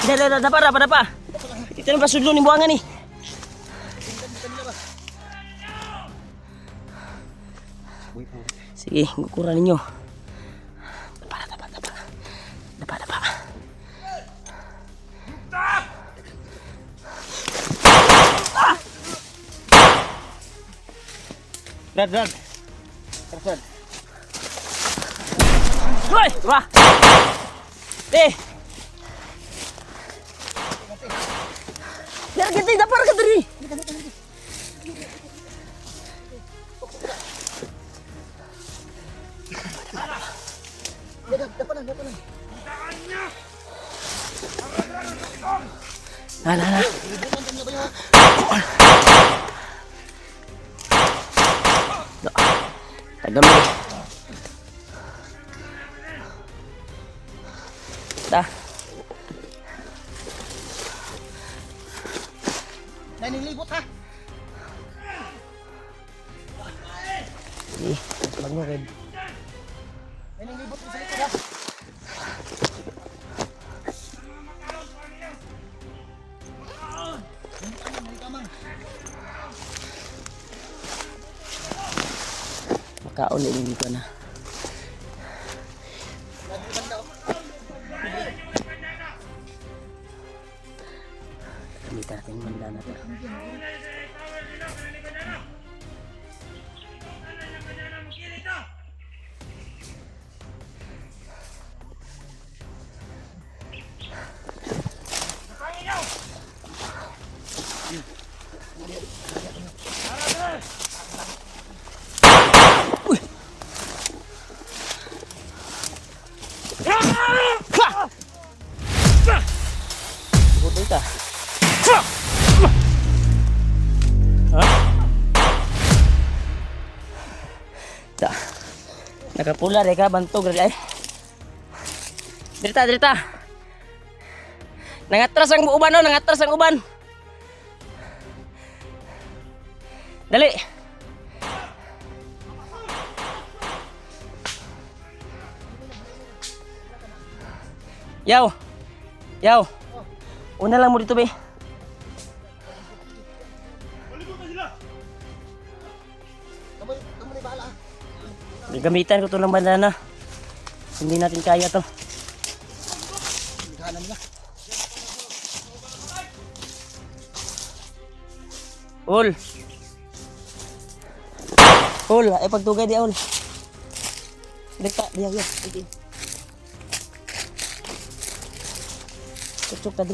Dapa. Ito na pasudlo ni buangan ni. Sige, kukuran ninyo. Dapa. Rad. Hoy, wah. Biar kita dapat ke diri. Dapat. Nah. Tagam ni. Dah. Naninglibot ha. Lag mo red. Naninglibot sa likod ha. Makaon din dito na. Kami natin mandana to. Nakapula deh ka bantog dali ay. Dirita. Nangatras ang uban. Dali. Yaw. Una lang mo dito be. Gagamitan ko ito ng bandana. Hindi natin kaya to. Ul, ay pagtugay di ul. Deka, diya. Cuk tadi.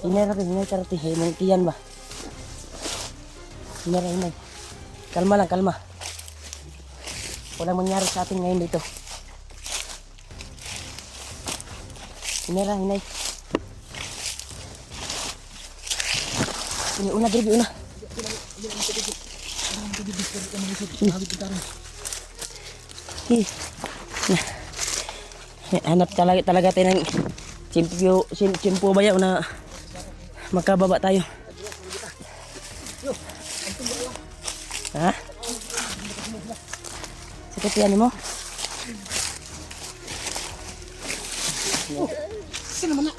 Ini karti, mungkian ba. Hinay. Kalma lang. Walang mangyari sa atin ngayon dito. Hinay. Ini una. Hanap talaga tayo ng chimpo ba yan na makababa tayo. Ha? Sakit yan mo? Sino man na?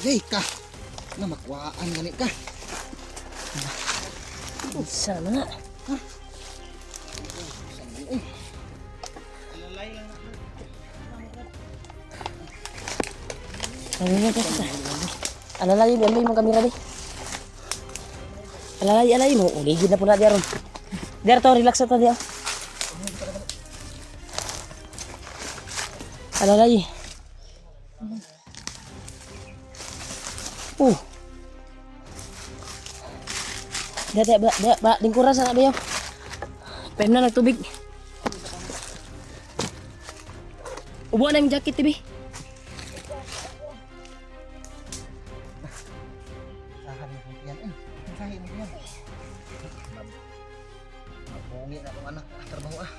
Jay ka. Na makwaan gani ka. Sana na. Ha? Alalay mo kamera di. Alalay mo. Uligid na po na diaron. Diar to, relax na to diya. Alalay. Ba, lingkuran sana ba yun? Pem na nagtubig. Ubuan na yung jacket, tibi. Mabungi na itong anak. Trabaho ah.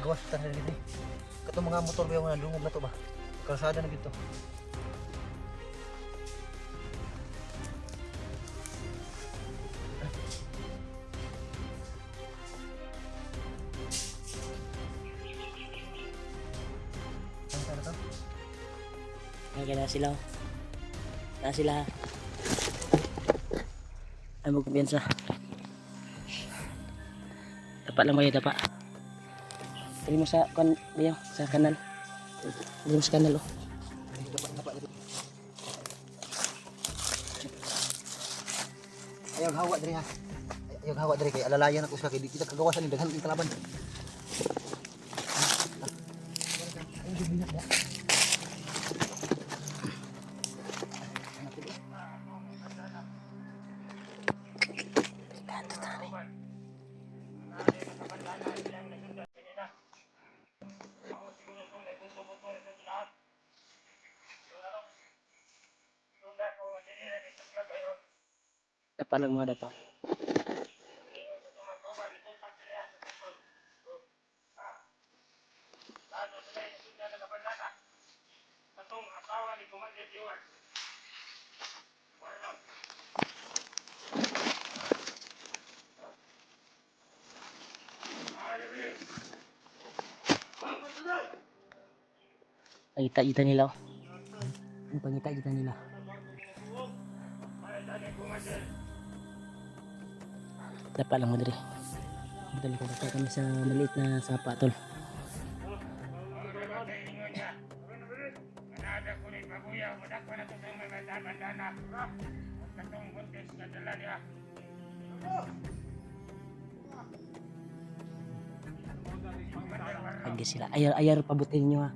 gawas ta na dito. Kato mga motor ba yung dungog na to ba? Kalsada na dito. Ano to? Kaya na sila. Na sila. Ay mo kumpiyansa. Dapat lang ba dapat. Dali mo sa sa kanal. Dali mo sa kanal oh. Ayaw hawa diri ha. Ayaw hawa diri kay alalayan ako sa kay di kita kagawasan ni daghan king kalaban. Dapat lang mga dapat. Pangita-ita nila oh. Ang pangita-ita nila. Dapat lang mo diri. Dali ko dapat kami sa maliit na sapa tol. Lagi sila. Ayar pabutin nyo ha.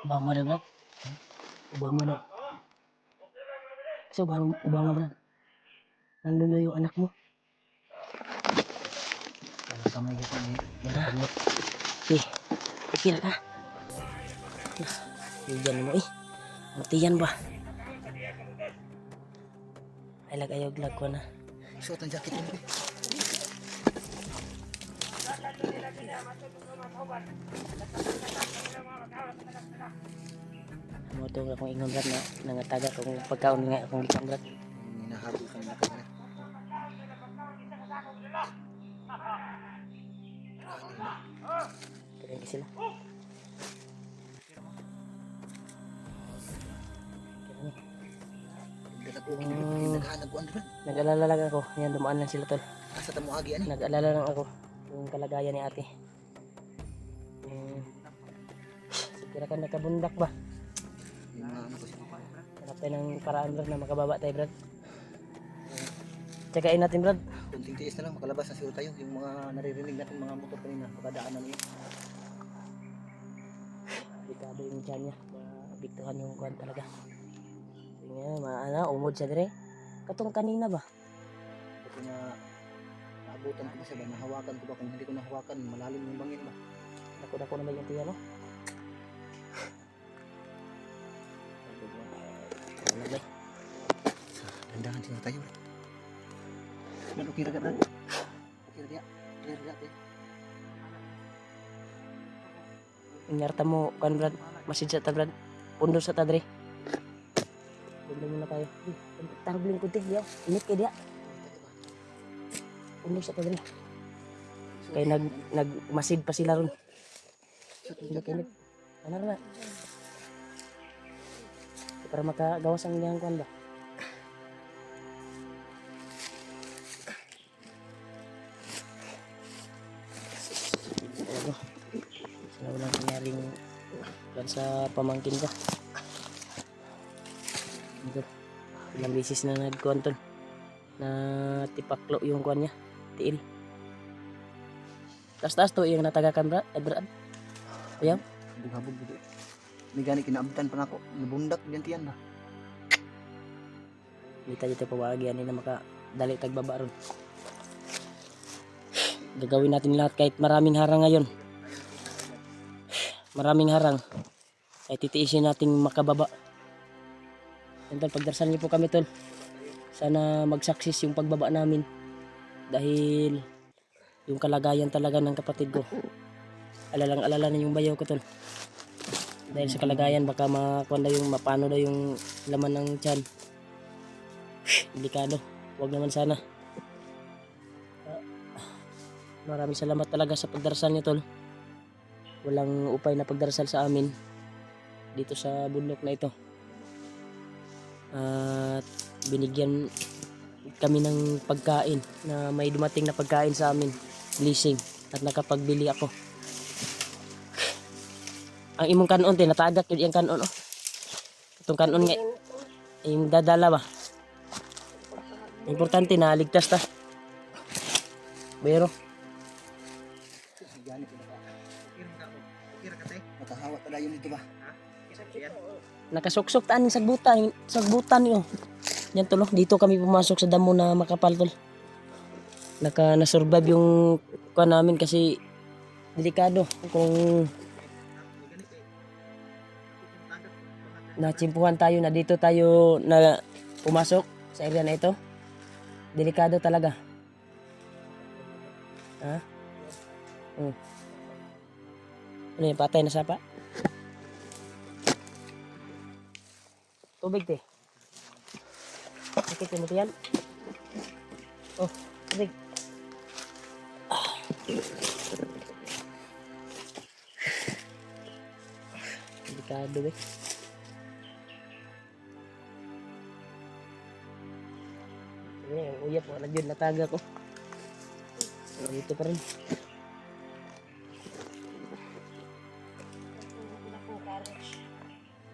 Ubah mo na bro. Ubah mo na. So ubah mo bro. Nandun na yung anak mo. Ano kamay gyud ni. Okay. Okay ka. Yan mo eh. Matiyan ba? Ay ayog lag ko na. Suot ang jacket mo. Mo to akong ingon brad na nangataga kung pagkaon nga akong likang brad. Hinahabol ka na kanina. Kaya sila. Naghanap ko ano. Nag-alala lang ako. Yan, dumaan lang sila tol. Asa ta mo agi ani? Nag-alala lang ako. Yung kalagayan ni ate. Sigura ka nakabundak ba? Yung mga ano ko siya. Hanap tayo ng paraan brad na makababa tayo brad. Tsagain natin brad. Kunting tiis na lang makalabas na siguro tayo. Yung mga naririnig natin mga motor kanina. Pagkadaanan niya. Bikado yung tiyan niya. Mabiktuhan yung kuhan talaga. Maana, umod siya dire. Katong kanina ba? Kasi nga naabutan ko ba siya ba? Nahawakan ko ba? Kung hindi ko nahawakan, malalim yung bangin ba? Dako-dako na ba yung tiyan no? Dandahan sila tayo. Brad, okay raga Brad. Okay raga. Okay raga. Inyarta mo kan brad. Message sa ta brad. Pundo sa ta dire. Pundo muna tayo. Tarog lingkod din diya. Init kay diya. Pundo sa ta dire. Kay nagmasid pa sila ron. Init. Ano na? Para makagawas ang iyang kuan ba? Sana walang nangyaring kuan sa pamangkin ko. Ito. Ilang beses na nagkuhan tol. Na tipaklo yung kuhan niya. Tiil. Taas-taas to yung natagakan Brad. Ayaw. Habog dito. May gani kinaabtan pa nako. Nabundak diyan tiyan ba. Dito dito pawagi ani na makadali tagbaba ron. Gagawin natin lahat kahit maraming harang ngayon. Maraming harang. Ay titiisin nating makababa. Yan tol, pagdarasal niyo po kami tol. Sana magsaksis yung pagbaba namin. Dahil yung kalagayan talaga ng kapatid ko. Alalang-alala na yung bayaw ko tol. Dahil sa kalagayan baka makuha na yung mapano na yung laman ng tiyan. Delikado. Huwag naman sana. Maraming salamat talaga sa pagdarasal niyo tol. Walang upay na pagdarasal sa amin dito sa bundok na ito. At binigyan kami ng pagkain na may dumating na pagkain sa amin. Blessing. At nakapagbili ako. Ang imong kanon din natagak yun yung kanon oh. Itong kanon nga yung dadala ba. Importante na ligtas ta. Pero Makahawa pala yun dito ba? nakasuksok taan yung sagbutan yun. Yan tol, oh. Dito kami pumasok sa damo na makapal tol. Nasurvive yung kuha namin kasi delikado kung natsimpuhan tayo na dito tayo na pumasok sa area na ito. Delikado talaga. Ha? Ano yung patay na sapa? Tubig te. Sakit mo yan. Oh, tubig. Delikado eh. Yung uyap wala dyan nataga ko. Dito pa rin.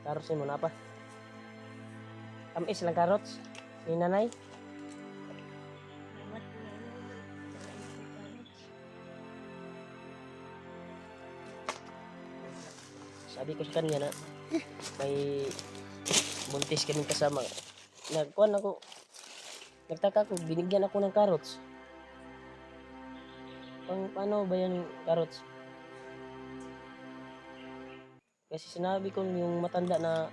Carrots mo na pa. Tamis lang carrots. Ni nanay. Sabi ko sa kanya na may buntis kaming kasama. Nagkuhan ako. Nagtaka ko, binigyan ako ng carrots. Paano ba yung carrots? Kasi sinabi ko yung matanda na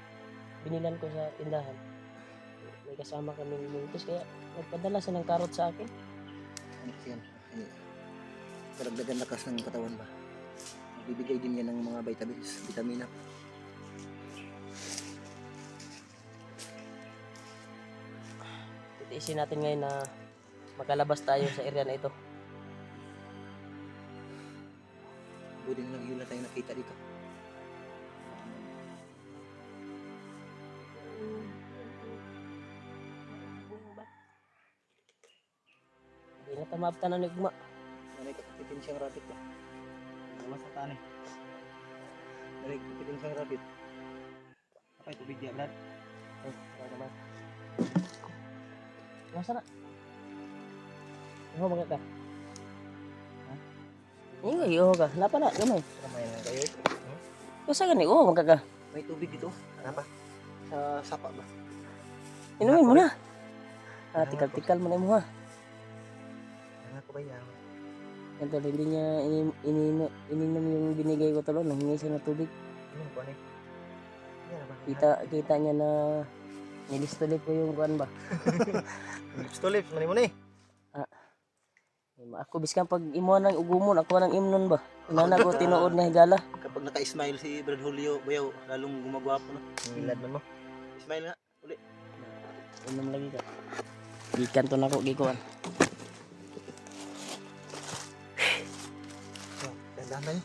binilan ko sa tindahan. May kasama kami buntis kaya nagpadala siya ng carrots sa akin. Ano kasi yan? Karagdagan lakas ng katawan ba? Bibigay din yan ng mga vitamins, vitamina. Titiisin natin ngayon na makalabas tayo sa area na ito. Buti na lang yun na tayo nakita dito. Hindi na tamabta na nigma. Nanay kapitin siyang rabbit ba? Namas sa tanay. Nanay kapitin siyang rabbit. Apa itu tubig dia, Brad? Wala naman. Nasa na? Iho mga ka? Ha? Iho ka. Lapa na. Gamay. Kamay na kayo. Basta gani. Iho mga ka. May tubig dito. Ano ba? Sa sapa ba? Inumin mo na. Tikal-tikal mo na mo ha. Ano ko ba yan? Yan tol, hindi niya ininom yung binigay ko tol. Nahingi siya ng tubig. Ano ko ano? Kita niya na nilistulip ko yung kuan ba. Lips to lips, mani mo ni. Ako biskan pag imo nang ugumon, ako nang imnon ba. Inana ko tinuod na higala. Kapag naka-smile si Brad Julio, bayaw, lalong gumagwapo na. Ilad man mo. Smile nga, uli. Inom lagi ka. Gikan to nako gikuan. So, dandan tayo.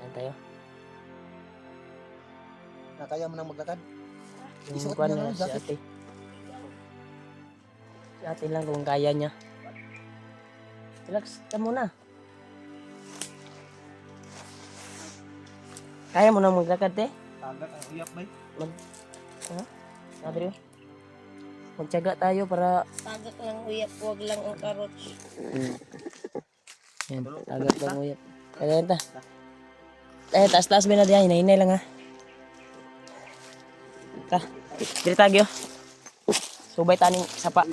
Yan tayo. Nakaya mo nang maglakad? Yung Isuot kuan niya na ng si jacket. ate. Si ate lang kung kaya niya. Relax ka muna. Kaya mo nang maglakad te? Tagak ang uyak ba? Ha? Adrio? Magtiyaga tayo para Tagak lang uyap, huwag lang ang karots. yan, tagap lang uyap. Kaya ta. Taas-taas ba na diyan, hinay lang ha. Ta. Diri tagyo. Subay taning sapa.